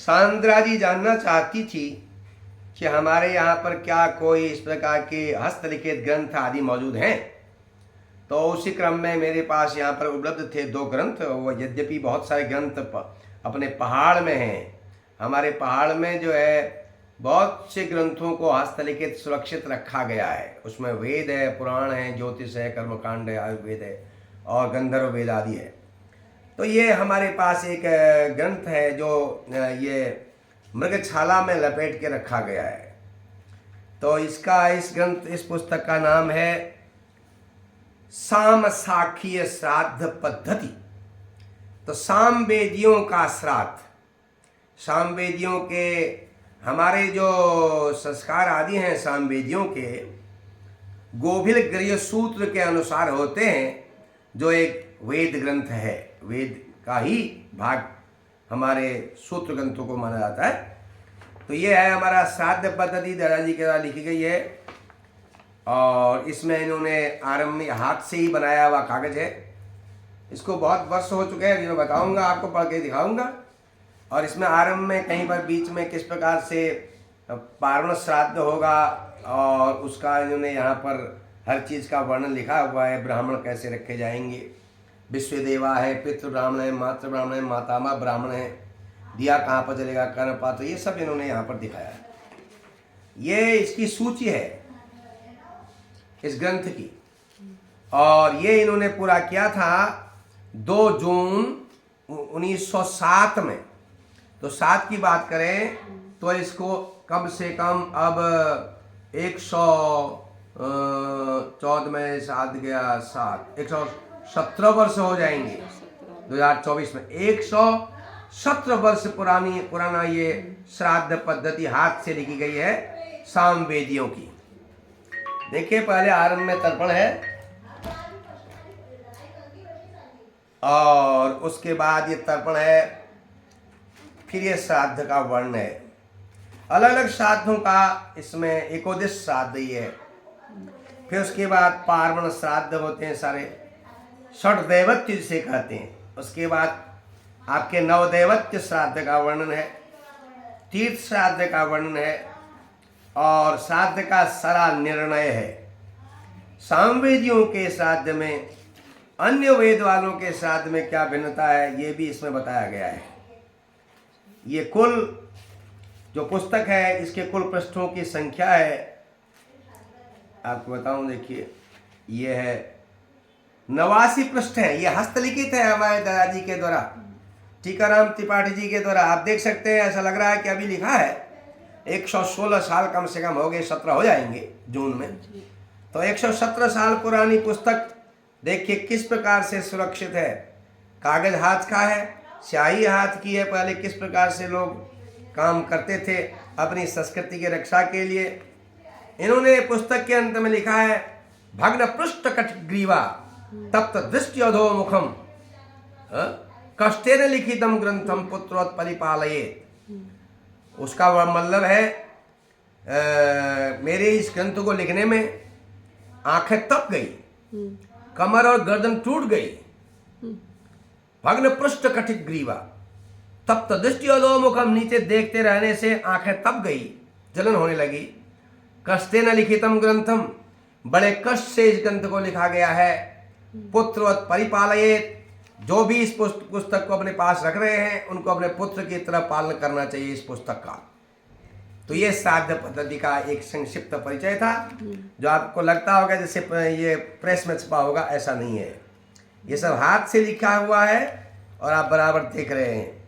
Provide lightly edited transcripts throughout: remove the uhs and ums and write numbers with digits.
Sandra जी जानना चाहती थी कि हमारे यहाँ पर क्या कोई इस प्रकार के हस्तलिखित ग्रंथ आदि मौजूद हैं। तो उसी क्रम में मेरे पास यहाँ पर उपलब्ध थे 2 ग्रंथ। वो यद्यपि बहुत सारे ग्रंथ अपने पहाड़ में हैं, हमारे पहाड़ में जो है बहुत से ग्रंथों को हस्तलिखित सुरक्षित रखा गया है। उसमें वेद है, पुराण है, ज्योतिष है, कर्मकांड है, आयुर्वेद है और गंधर्व वेद आदि है। तो ये हमारे पास एक ग्रंथ है जो ये मृगछाला में लपेट के रखा गया है। तो इस पुस्तक का नाम है सामसाखीय श्राद्ध पद्धति। तो सामवेदियों का श्राद्ध, सामवेदियों के हमारे जो संस्कार आदि हैं सामवेदियों के गोभिल गृह सूत्र के अनुसार होते हैं, जो एक वेद ग्रंथ है। वेद का ही भाग हमारे सूत्र ग्रंथों को माना जाता है। तो ये है हमारा श्राद्ध पद्धति, दादाजी के द्वारा लिखी गई है। और इसमें इन्होंने आरंभ में हाथ से ही बनाया हुआ कागज है। इसको बहुत वर्ष हो चुके हैं, मैं बताऊंगा आपको, पढ़ के दिखाऊंगा। और इसमें आरंभ में कहीं पर बीच में किस प्रकार से पारण श्राद्ध होगा और उसका इन्होंने यहाँ पर हर चीज़ का वर्णन लिखा हुआ है। ब्राह्मण कैसे रखे जाएंगे, विश्वदेवा है, पितृ ब्राह्मण है, मातृ ब्राह्मण है, मातामह ब्राह्मण है, दिया कहाँ पर जलेगा, कर्णपात्र, ये सब इन्होंने यहाँ पर दिखाया है। ये इसकी सूची है इस ग्रंथ की। और ये इन्होंने पूरा किया था 2 जून 1907 में। तो 7 की बात करें तो इसको कम से कम अब 114 में 7 गया 7 117 वर्ष हो जाएंगे 2024 में। 117 वर्ष पुराना ये श्राद्ध पद्धति हाथ से लिखी गई है सामवेदियों की। देखिए पहले आरंभ में तर्पण है और उसके बाद ये तर्पण है, फिर ये श्राद्ध का वर्ण है। अलग अलग श्राद्धों का इसमें एकोदश श्राद्ध ही है। फिर उसके बाद पार्वण श्राद्ध होते हैं सारे, षड्दैवत्य जिसे कहते हैं। उसके बाद आपके नवदैवत्य श्राद्ध का वर्णन है, तीर्थ श्राद्ध का वर्णन है और श्राद्ध का सारा निर्णय है। सामवेदियों के श्राद्ध में अन्य वेद वालों के श्राद्ध में क्या भिन्नता है ये भी इसमें बताया गया है। ये कुल जो पुस्तक है इसके कुल पृष्ठों की संख्या है, आपको बताऊं, देखिए ये है 89 पृष्ठ है। ये हस्तलिखित है हमारे दादाजी के द्वारा, टीकाराम त्रिपाठी जी के द्वारा। आप देख सकते हैं, ऐसा लग रहा है कि अभी लिखा है। 116 साल कम से कम हो गए, 17 हो जाएंगे जून में। तो 117 साल पुरानी पुस्तक देखिए किस प्रकार से सुरक्षित है। कागज हाथ का है, स्याही हाथ की है। पहले किस प्रकार से लोग काम करते थे अपनी संस्कृति की रक्षा के लिए। इन्होंने पुस्तक के अंत में लिखा है भग्न पृष्ठ कटग्रीवा तप्त दृष्टि अधो मुखम कष्टेन लिखितम ग्रंथम पुत्रोत परिपालयेत। उसका मतलब है मेरे इस ग्रंथ को लिखने में आंखें तप गई, कमर और गर्दन टूट गई। भग्न पृष्ठ कटिक ग्रीवा तप्त दृष्टि अधोमुखम, नीचे देखते रहने से आंखें तप गई, जलन होने लगी। कष्टेन लिखितम ग्रंथम, बड़े कष्ट से इस ग्रंथ को लिखा गया है। पुत्रवत परिपालयेत, जो भी इस पुस्तक को अपने पास रख रहे हैं उनको अपने पुत्र की तरह पालन करना चाहिए इस पुस्तक का। तो ये श्राद्ध पद्धति का एक संक्षिप्त परिचय था। जो आपको लगता होगा जैसे ये प्रेस में छपा होगा, ऐसा नहीं है। ये सब हाथ से लिखा हुआ है और आप बराबर देख रहे हैं।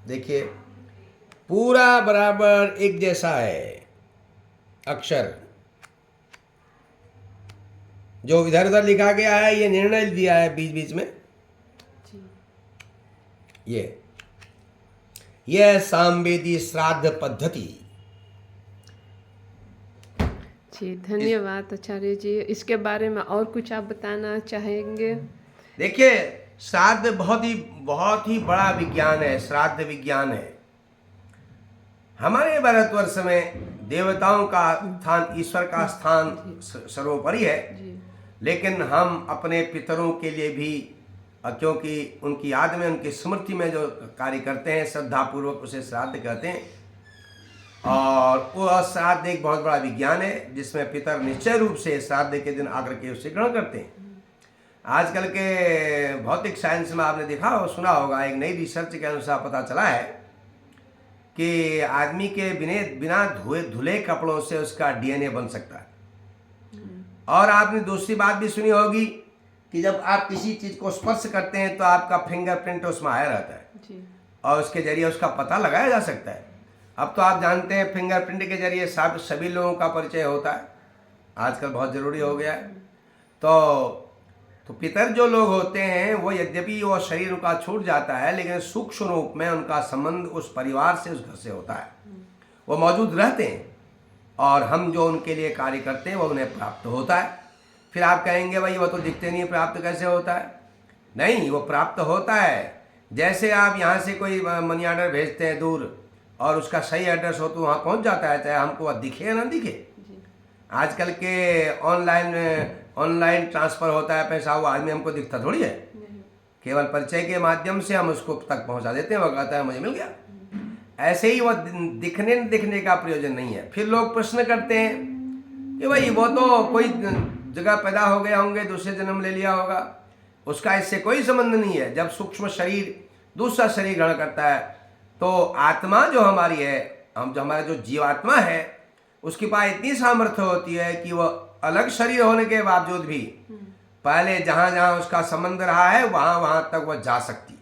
देखिए पूरा बराबर एक जैसा है अक्षर। जो इधर उधर लिखा गया है ये निर्णय दिया है बीच बीच में। ये सामवेदी श्राद्ध पद्धति। जी धन्यवाद आचार्य जी। इसके बारे में और कुछ आप बताना चाहेंगे? देखिए श्राद्ध बहुत ही बड़ा विज्ञान है, श्राद्ध विज्ञान है। हमारे भारतवर्ष में देवताओं का स्थान, ईश्वर का स्थान सर्वोपरि है, लेकिन हम अपने पितरों के लिए भी और क्योंकि उनकी याद में, उनकी स्मृति में जो कार्य करते हैं, श्रद्धापूर्वक उसे श्राद्ध कहते हैं। और वो श्राद्ध एक बहुत बड़ा विज्ञान है जिसमें पितर निश्चय रूप से श्राद्ध के दिन आकर के उसे ग्रहण करते हैं। आजकल के भौतिक साइंस में आपने देखा और सुना होगा, एक नई रिसर्च के अनुसार पता चला है कि आदमी के बिना धुले कपड़ों से उसका डीएनए बन सकता है। और आपने दूसरी बात भी सुनी होगी कि जब आप किसी चीज को स्पर्श करते हैं तो आपका फिंगरप्रिंट उसमें आया रहता है जी। और उसके जरिए उसका पता लगाया जा सकता है। अब तो आप जानते हैं फिंगरप्रिंट के जरिए सभी लोगों का परिचय होता है, आजकल बहुत ज़रूरी हो गया है। तो पितर जो लोग होते हैं वो यद्यपि वो शरीर उनका छूट जाता है, लेकिन सूक्ष्म रूप में उनका संबंध उस परिवार से, उस घर से होता है। वो मौजूद रहते हैं और हम जो उनके लिए कार्य करते हैं वो उन्हें प्राप्त होता है। फिर आप कहेंगे भाई वो तो दिखते नहीं, प्राप्त कैसे होता है? नहीं, वो प्राप्त होता है। जैसे आप यहाँ से कोई मनी ऑर्डर भेजते हैं दूर और उसका सही एड्रेस हो तो वहाँ पहुँच जाता है, चाहे हमको वह दिखे या ना दिखे। आजकल के ऑनलाइन ट्रांसफ़र होता है पैसा, वो आदमी हमको दिखता थोड़ी है, केवल परिचय के माध्यम से हम उसको तक पहुँचा देते हैं, वो कहता है मुझे मिल गया। ऐसे ही वो दिखने का प्रयोजन नहीं है। फिर लोग प्रश्न करते हैं कि भाई वो तो कोई जगह पैदा हो गया होंगे, दूसरे जन्म ले लिया होगा, उसका इससे कोई संबंध नहीं है। जब सूक्ष्म शरीर दूसरा शरीर ग्रहण करता है तो आत्मा जो हमारी है, हमारा जो जीवात्मा है, उसके पास इतनी सामर्थ्य होती है कि वह अलग शरीर होने के बावजूद भी पहले जहाँ जहाँ उसका संबंध रहा है वहाँ तक वह जा सकती है।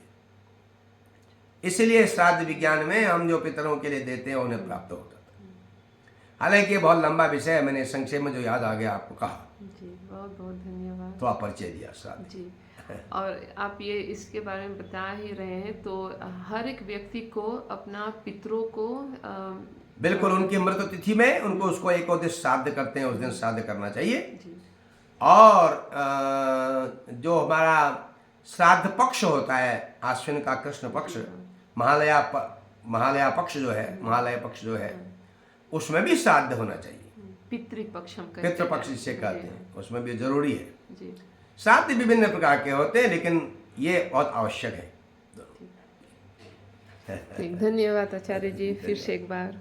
इसलिए श्राद्ध विज्ञान में हम जो पितरों के लिए देते हैं उन्हें प्राप्त होता था। हालांकि बहुत लंबा विषय है, मैंने संक्षेप में जो याद आ गया आपको कहा। जी, बहुत बहुत धन्यवाद। तो आप परिचय दिया श्राद्ध जी। और आप ये इसके बारे में बता ही रहे हैं, तो हर एक व्यक्ति को अपना पितरों को बिल्कुल उनकी मृत्यु तिथि में उनको उसको एकोदिश श्राद्ध करते हैं, उस दिन श्राद्ध करना चाहिए। जी। और जो हमारा श्राद्ध पक्ष होता है, आश्विन का कृष्ण पक्ष, महालया पक्ष जो है, उसमें भी श्राद्ध होना चाहिए। पितृपक्ष हम कहते हैं। पितृपक्ष जिसे कहते हैं, उसमें भी जरूरी है। जी। श्राद्ध विभिन्न प्रकार के होते हैं, लेकिन ये बहुत आवश्यक है। ठीक, धन्यवाद आचार्य जी, फिर से एक बार।